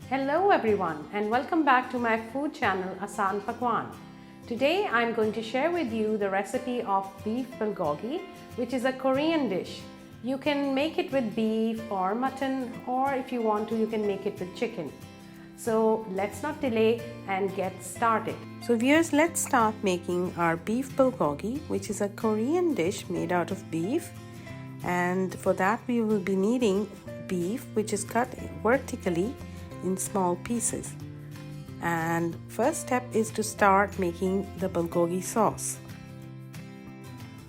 Hello everyone and welcome back to my food channel Asan Pakwan. Today I'm going to share with you the recipe of beef bulgogi, which is a Korean dish. You can make it with beef or mutton, or if you want to you can make it with chicken. So let's not delay and get started. So viewers, let's start making our beef bulgogi, which is a Korean dish made out of beef. And for that we will be needing beef which is cut vertically in small pieces. And first step is to start making the bulgogi sauce.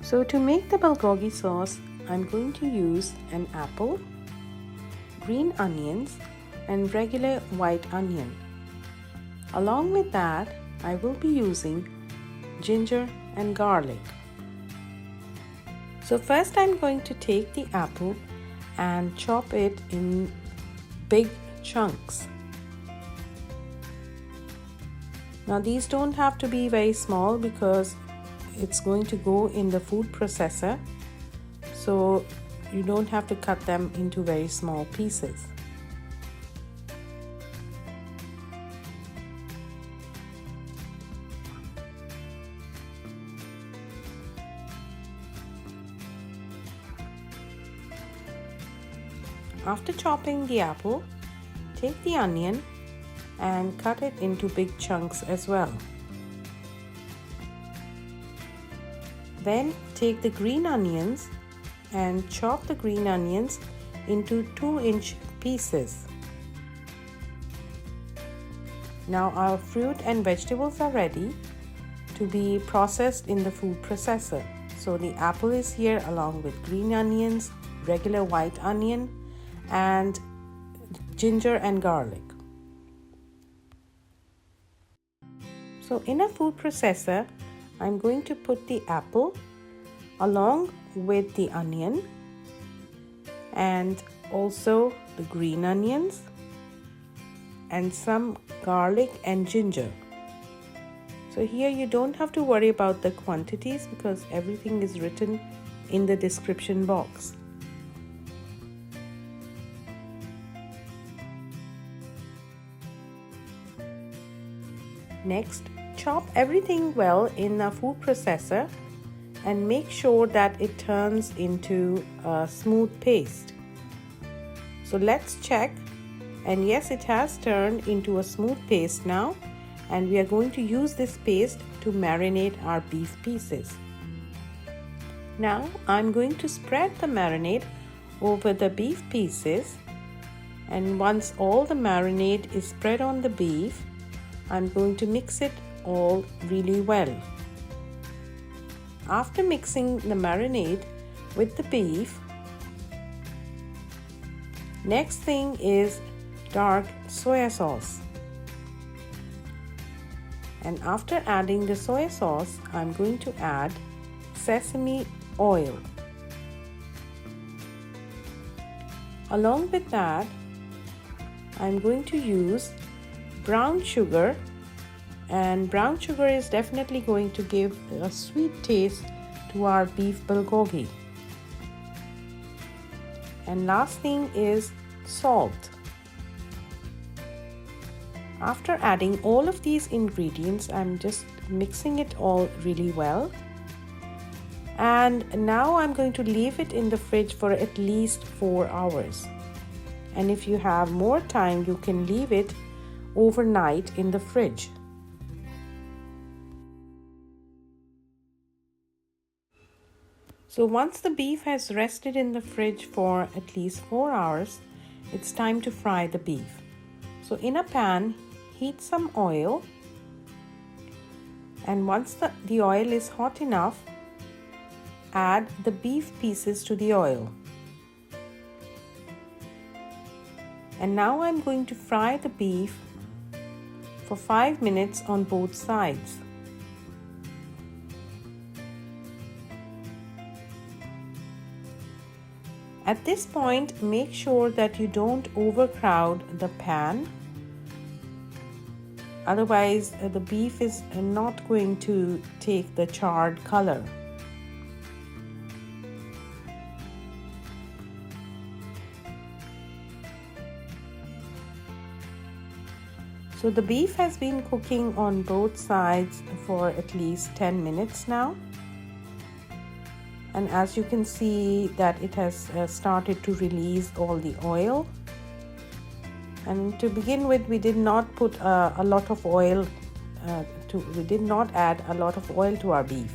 So to make the bulgogi sauce, I'm going to use an apple, green onions, and regular white onion. Along with that, I will be using ginger and garlic. So first I'm going to take the apple and chop it in big chunks. Now these don't have to be very small because it's going to go in the food processor, so you don't have to cut them into very small pieces. After chopping the apple, take the onion and cut it into big chunks as well. Then take the green onions and chop the green onions into 2-inch pieces. Now our fruit and vegetables are ready to be processed in the food processor. So the apple is here along with green onions, regular white onion, and ginger and garlic. So in a food processor, I'm going to put the apple along with the onion and also the green onions and some garlic and ginger. So here you don't have to worry about the quantities because everything is written in the description box. Next, chop everything well in a food processor and make sure that it turns into a smooth paste. So let's check, and yes, it has turned into a smooth paste now, and we are going to use this paste to marinate our beef pieces. Now I'm going to spread the marinade over the beef pieces, and once all the marinade is spread on the beef, I'm going to mix it all really well. After mixing the marinade with the beef, next thing is dark soya sauce. And after adding the soya sauce, I'm going to add sesame oil. Along with that, I'm going to use brown sugar, and brown sugar is definitely going to give a sweet taste to our beef bulgogi. And last thing is salt. After adding all of these ingredients, I'm just mixing it all really well. And now I'm going to leave it in the fridge for at least 4 hours. And if you have more time, you can leave it overnight in the fridge. So once the beef has rested in the fridge for at least 4 hours, it's time to fry the beef. So in a pan, heat some oil, and once the oil is hot enough, add the beef pieces to the oil. And now I'm going to fry the beef for 5 minutes on both sides. At this point, make sure that you don't overcrowd the pan. Otherwise, the beef is not going to take the charred color. So the beef has been cooking on both sides for at least 10 minutes now. And as you can see that it has started to release all the oil. And to begin with, we did not put a lot of oil, we did not add a lot of oil to our beef.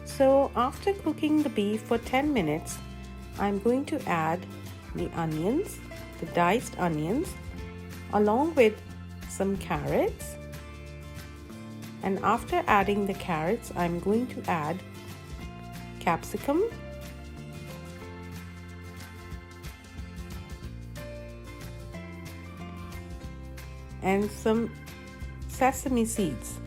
So after cooking the beef for 10 minutes, I'm going to add the onions, the diced onions, along with some carrots. And after adding the carrots, I'm going to add capsicum, and some sesame seeds.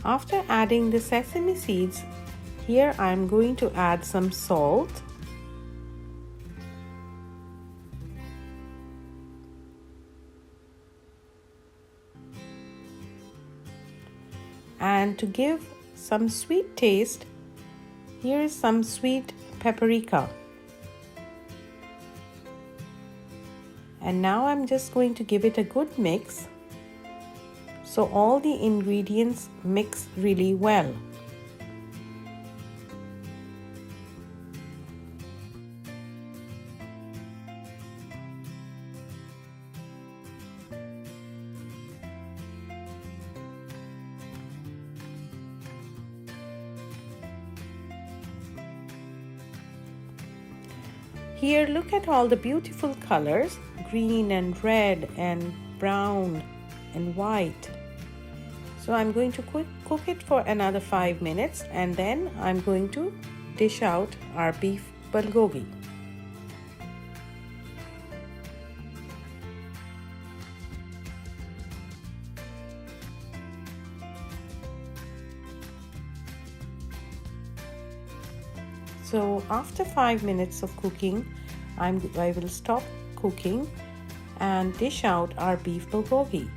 After adding the sesame seeds, here I'm going to add some salt, and to give some sweet taste, here is some sweet paprika. And now I'm just going to give it a good mix so all the ingredients mix really well. Here, look at all the beautiful colors, green and red and brown and white. So I'm going to cook it for another 5 minutes, and then I'm going to dish out our beef bulgogi. So after 5 minutes of cooking, I will stop cooking and dish out our beef bulgogi.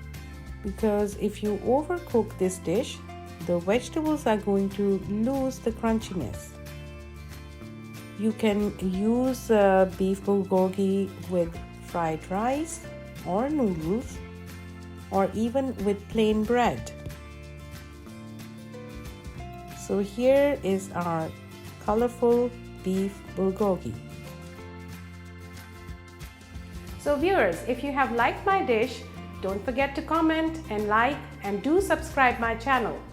Because if you overcook this dish, the vegetables are going to lose the crunchiness. You can use beef bulgogi with fried rice or noodles, or even with plain bread. So here is our colorful beef bulgogi. So viewers, if you have liked my dish, don't forget to comment and like, and do subscribe my channel.